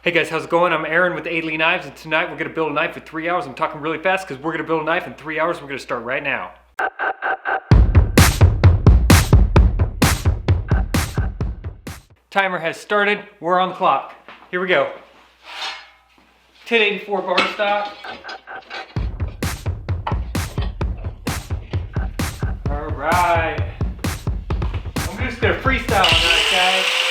Hey guys, how's it going? I'm Aaron with Aleeknives, and tonight we're going to build a knife in 3 hours. I'm talking really fast because we're going to build a knife in 3 hours. We're going to start right now. Timer has started. We're on the clock. Here we go. 1084 bar stock. All right. I'm just going to freestyle on that, guys.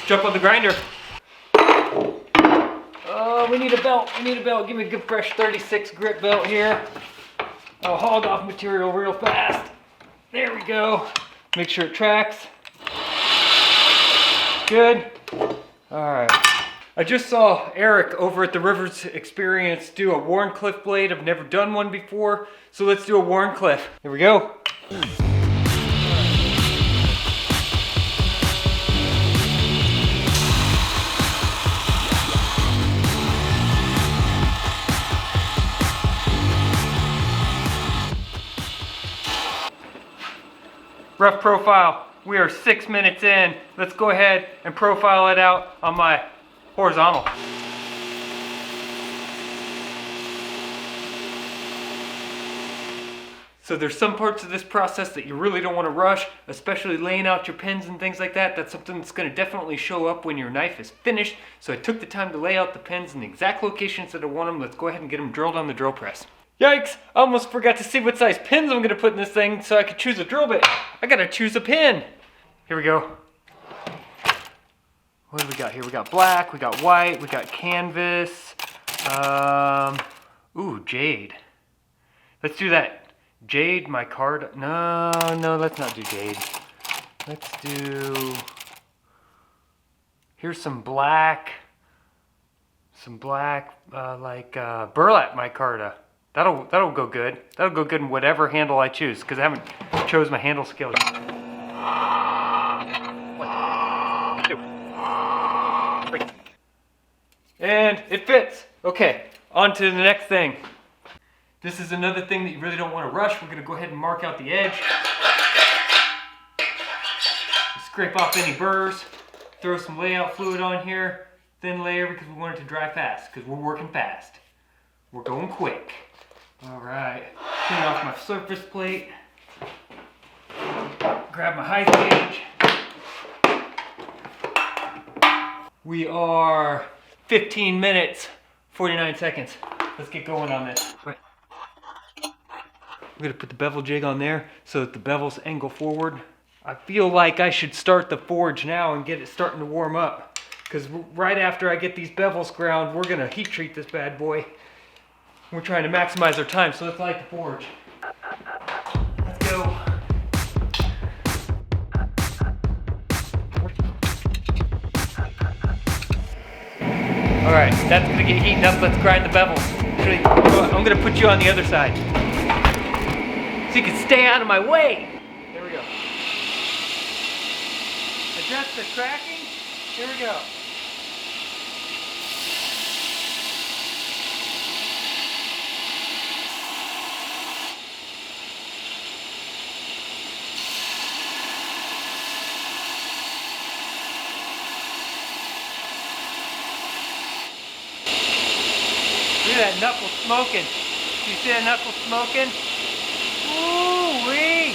Jump on the grinder. Oh, we need a belt. We need a belt. Give me a good fresh 36 grip belt here. I'll hog off material real fast. There we go. Make sure it tracks. Good. All right. I just saw Eric over at the Rivers Experience do a Wharncliffe blade. I've never done one before, so let's do a Wharncliffe. Here we go. Rough profile. We are 6 minutes in. Let's go ahead and profile it out on my horizontal. So there's some parts of this process that you really don't want to rush, especially laying out your pins and things like that. That's something that's going to definitely show up when your knife is finished. So I took the time to lay out the pins in the exact locations that I want them. Let's go ahead and get them drilled on the drill press. Yikes! I almost forgot to see what size pins I'm going to put in this thing so I could choose a drill bit. I got to choose a pin. Here we go. What do we got here? We got black, we got white, we got canvas. Ooh, jade. Let's do that. Jade, micarta. No, let's not do jade. Let's do... Here's some black. Like burlap micarta. That'll go good. That'll go good in whatever handle I choose, because I haven't chose my handle scale yet. 1, 2, 3. And it fits. Okay, on to the next thing. This is another thing that you really don't want to rush. We're going to go ahead and mark out the edge. Scrape off any burrs. Throw some layout fluid on here. Thin layer because we want it to dry fast, because we're working fast. We're going quick. All right, turn off my surface plate. Grab my height gauge. We are 15 minutes, 49 seconds. Let's get going on this. Wait. I'm gonna put the bevel jig on there so that the bevels angle forward. I feel like I should start the forge now and get it starting to warm up, because right after I get these bevels ground, we're gonna heat treat this bad boy. We're trying to maximize our time, so let's light the forge. Let's go. All right, that's gonna get heated up. Let's grind the bevels. Actually, I'm gonna put you on the other side so you can stay out of my way. There we go. Adjust the tracking. Here we go. Look at that knuckle smoking. Do you see that knuckle smoking? Ooh-wee!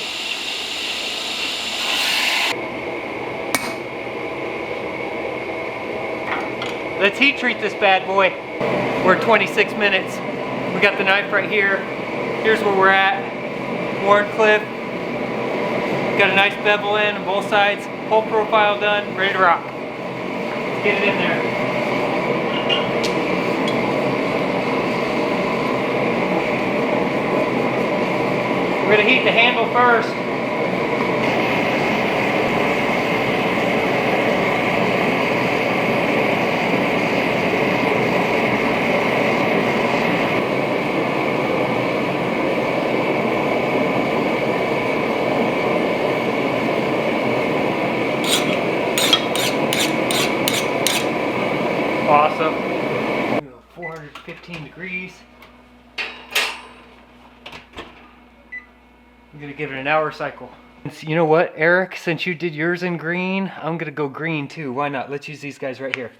Let's heat treat this bad boy. We're at 26 minutes. We got the knife right here. Here's where we're at. Wharncliffe. Got a nice bevel in on both sides. Whole profile done. Ready to rock. Let's get it in there. We're going to heat the handle first. Awesome. 415 degrees. I'm gonna give it an hour cycle. You know what, Eric, since you did yours in green, I'm gonna go green too. Why not? Let's use these guys right here.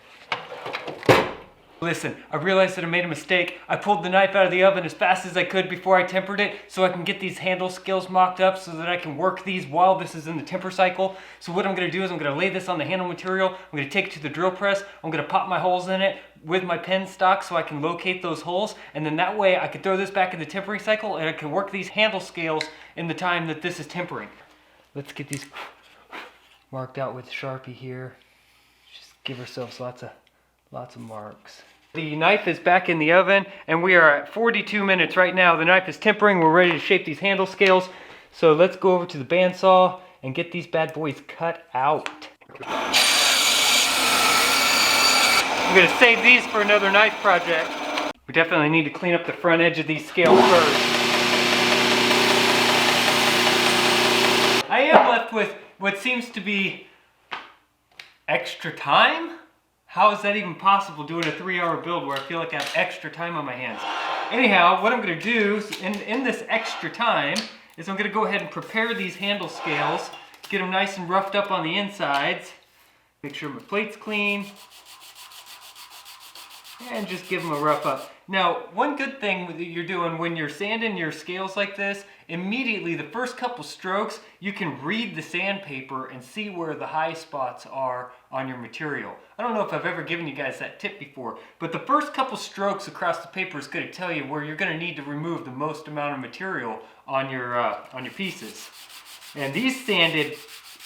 Listen, I realized that I made a mistake. I pulled the knife out of the oven as fast as I could before I tempered it so I can get these handle scales mocked up so that I can work these while this is in the temper cycle. So what I'm gonna do is I'm gonna lay this on the handle material, I'm gonna take it to the drill press, I'm gonna pop my holes in it with my pen stock so I can locate those holes, and then that way I can throw this back in the tempering cycle and I can work these handle scales in the time that this is tempering. Let's get these marked out with Sharpie here. Just give ourselves lots of marks. The knife is back in the oven and we are at 42 minutes right now. The knife is tempering. We're ready to shape these handle scales. So let's go over to the bandsaw and get these bad boys cut out. I'm gonna save these for another knife project. We definitely need to clean up the front edge of these scales first. I am left with what seems to be extra time. How is that even possible doing a 3-hour build where I feel like I have extra time on my hands? Anyhow, what I'm gonna do in this extra time is I'm gonna go ahead and prepare these handle scales, get them nice and roughed up on the insides, make sure my plate's clean, and just give them a rough up. Now, one good thing that you're doing when you're sanding your scales like this, immediately the first couple strokes, you can read the sandpaper and see where the high spots are on your material. I don't know if I've ever given you guys that tip before, but the first couple strokes across the paper is going to tell you where you're going to need to remove the most amount of material on your pieces. And these sanded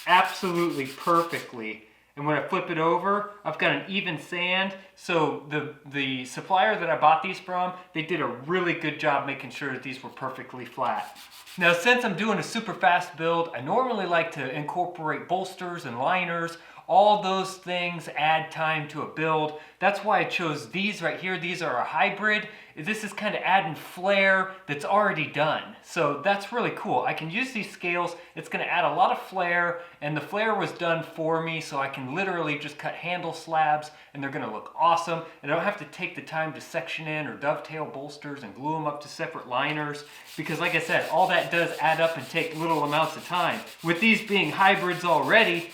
absolutely perfectly. And when I flip it over, I've got an even sand. So the supplier that I bought these from, they did a really good job making sure that these were perfectly flat. Now, since I'm doing a super fast build, I normally like to incorporate bolsters and liners. All those things add time to a build. That's why I chose these right here. These are a hybrid. This is kind of adding flair that's already done. So that's really cool. I can use these scales. It's going to add a lot of flair, and the flair was done for me, so I can literally just cut handle slabs and they're going to look awesome. And I don't have to take the time to section in or dovetail bolsters and glue them up to separate liners, because like I said, all that does add up and take little amounts of time. With these being hybrids already,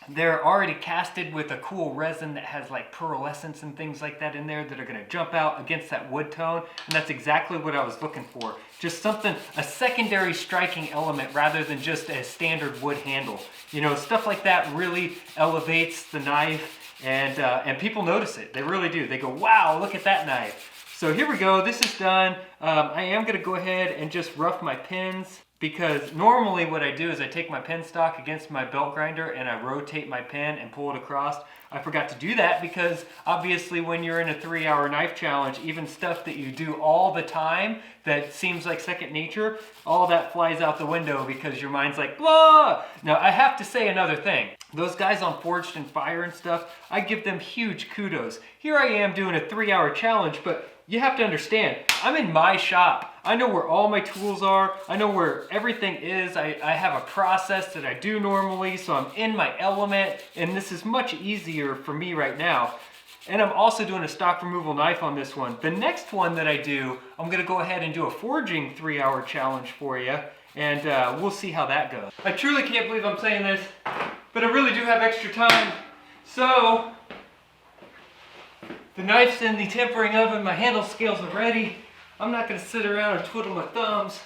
they're already casted with a cool resin that has like pearlescence and things like that in there that are going to jump out against that wood tone, and that's exactly what I was looking for. Just something, a secondary striking element rather than just a standard wood handle. You know, stuff like that really elevates the knife, and people notice it. They really do. They go, wow, look at that knife. So here we go. This is done. I am going to go ahead and just rough my pins, because normally what I do is I take my pen stock against my belt grinder and I rotate my pen and pull it across. I forgot to do that because obviously when you're in a 3-hour knife challenge, even stuff that you do all the time that seems like second nature, all that flies out the window because your mind's like, blah! Now I have to say another thing. Those guys on Forged and Fire and stuff, I give them huge kudos. Here I am doing a 3-hour challenge, but you have to understand, I'm in my shop. I know where all my tools are. I know where everything is. I have a process that I do normally, so I'm in my element, and this is much easier for me right now. And I'm also doing a stock removal knife on this one. The next one that I do, I'm gonna go ahead and do a forging 3-hour challenge for you, and we'll see how that goes. I truly can't believe I'm saying this, but I really do have extra time. So, the knife's in the tempering oven, my handle scales are ready. I'm not gonna sit around and twiddle my thumbs.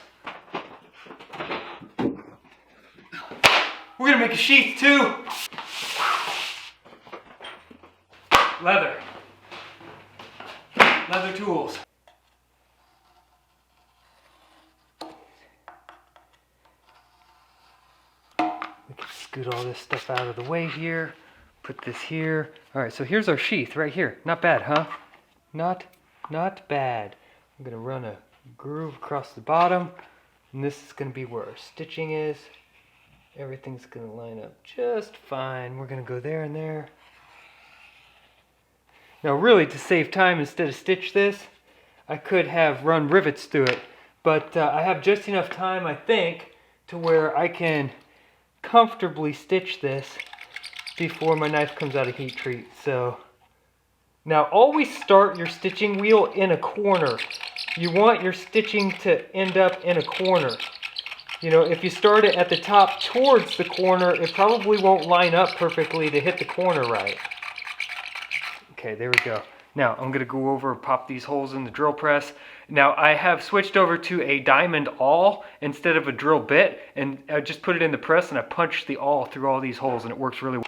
We're gonna make a sheath too. Leather. Leather tools. We can scoot all this stuff out of the way here. Put this here. All right, so here's our sheath right here. Not bad, huh? Not bad. I'm gonna run a groove across the bottom, and this is gonna be where our stitching is. Everything's gonna line up just fine. We're gonna go there and there. Now really, to save time, instead of stitch this, I could have run rivets through it, but I have just enough time, I think, to where I can comfortably stitch this before my knife comes out of heat treat. So now always start your stitching wheel in a corner. You want your stitching to end up in a corner. You know, if you start it at the top towards the corner, it probably won't line up perfectly to hit the corner right. Okay, there we go. Now I'm gonna go over and pop these holes in the drill press. Now I have switched over to a diamond awl instead of a drill bit, and I just put it in the press and I punched the awl through all these holes and it works really well.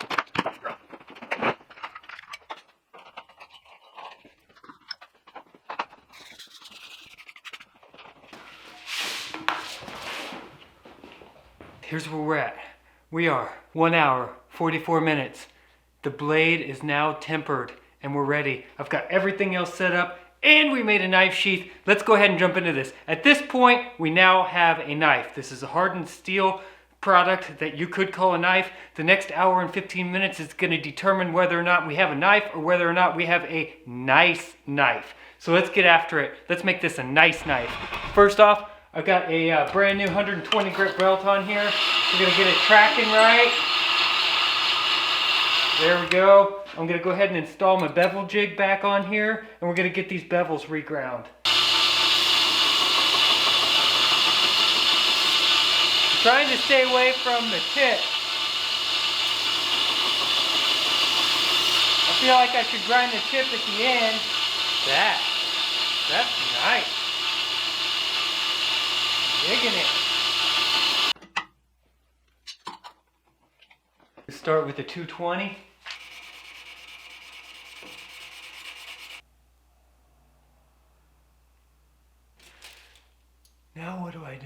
Here's where we're at. We are 1 hour, 44 minutes. The blade is now tempered and we're ready. I've got everything else set up and we made a knife sheath. Let's go ahead and jump into this. At this point, we now have a knife. This is a hardened steel product that you could call a knife. The next hour and 15 minutes is going to determine whether or not we have a knife or whether or not we have a nice knife. So let's get after it. Let's make this a nice knife. First off, I've got a brand new 120 grit belt on here. We're going to get it tracking right. There we go. I'm going to go ahead and install my bevel jig back on here, and we're going to get these bevels reground. I'm trying to stay away from the tip. I feel like I should grind the tip at the end. That's nice. Digging it. Start with the 220. Now what do? I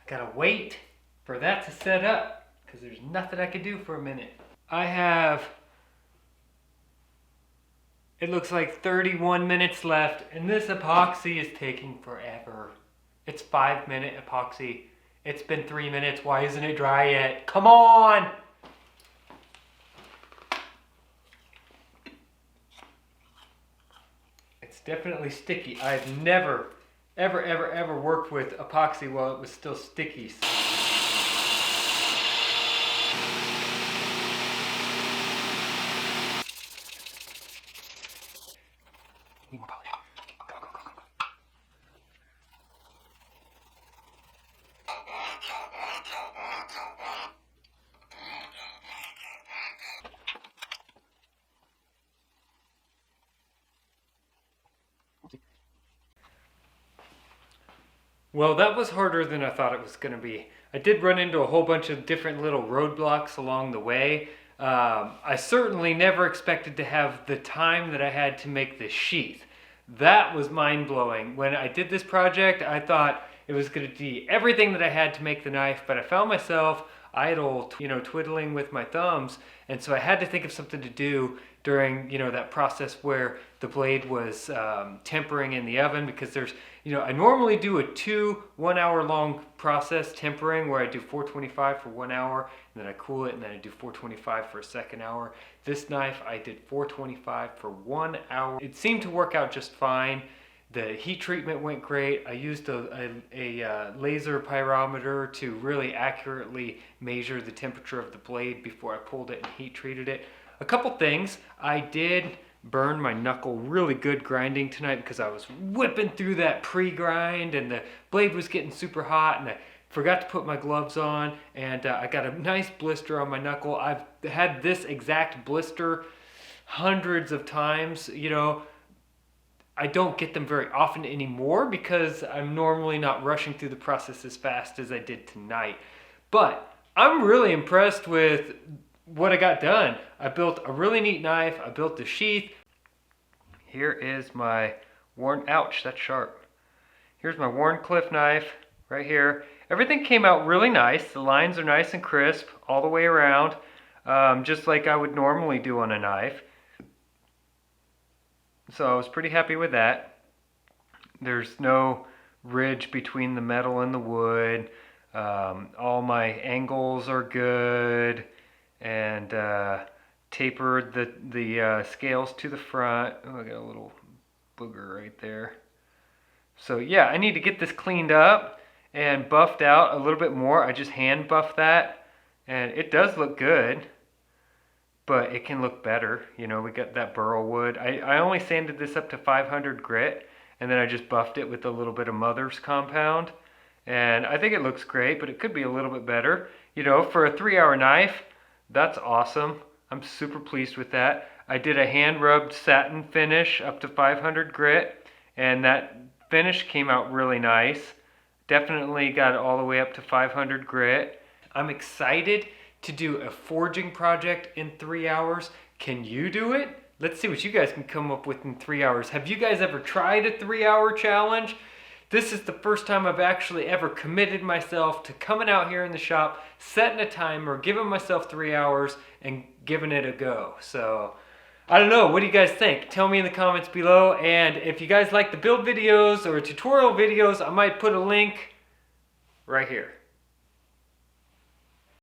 gotta wait for that to set up because there's nothing I can do for a minute. I have, it looks like 31 minutes left and this epoxy is taking forever. It's 5-minute epoxy. It's been 3 minutes. Why isn't it dry yet? Come on! It's definitely sticky. I've never, ever worked with epoxy while it was still sticky. Well, that was harder than I thought it was going to be. I did run into a whole bunch of different little roadblocks along the way. I certainly never expected to have the time that I had to make this sheath. That was mind-blowing. When I did this project, I thought it was going to be everything that I had to make the knife, but I found myself idle, twiddling with my thumbs, and so I had to think of something to do during, that process where the blade was tempering in the oven, because there's, I normally do a 2 1-hour long process tempering where I do 425 for 1 hour, and then I cool it, and then I do 425 for a second hour. This knife, I did 425 for 1 hour. It seemed to work out just fine. The heat treatment went great. I used a laser pyrometer to really accurately measure the temperature of the blade before I pulled it and heat treated it. A couple things. I did burn my knuckle really good grinding tonight because I was whipping through that pre-grind and the blade was getting super hot, and I forgot to put my gloves on, and I got a nice blister on my knuckle. I've had this exact blister hundreds of times. I don't get them very often anymore because I'm normally not rushing through the process as fast as I did tonight. But I'm really impressed with what I got done. I built a really neat knife. I built the sheath. Here is my ouch, that's sharp. Here's my Wharncliffe knife right here. Everything came out really nice. The lines are nice and crisp all the way around, just like I would normally do on a knife. So I was pretty happy with that. There's no ridge between the metal and the wood. All my angles are good, and tapered the scales to the front. Oh, I got a little booger right there. So yeah, I need to get this cleaned up and buffed out a little bit more. I just hand buffed that, and it does look good, but it can look better. We got that burl wood. I only sanded this up to 500 grit, and then I just buffed it with a little bit of Mother's compound. And I think it looks great, but it could be a little bit better. You know, for a 3-hour knife, that's awesome. I'm super pleased with that. I did a hand rubbed satin finish up to 500 grit, and that finish came out really nice. Definitely got it all the way up to 500 grit. I'm excited to do a forging project in 3 hours. Can you do it? Let's see what you guys can come up with in 3 hours. Have you guys ever tried a 3-hour challenge? This is the first time I've actually ever committed myself to coming out here in the shop, setting a timer, giving myself 3 hours, and giving it a go. So, I don't know, what do you guys think? Tell me in the comments below, and if you guys like the build videos or tutorial videos, I might put a link right here.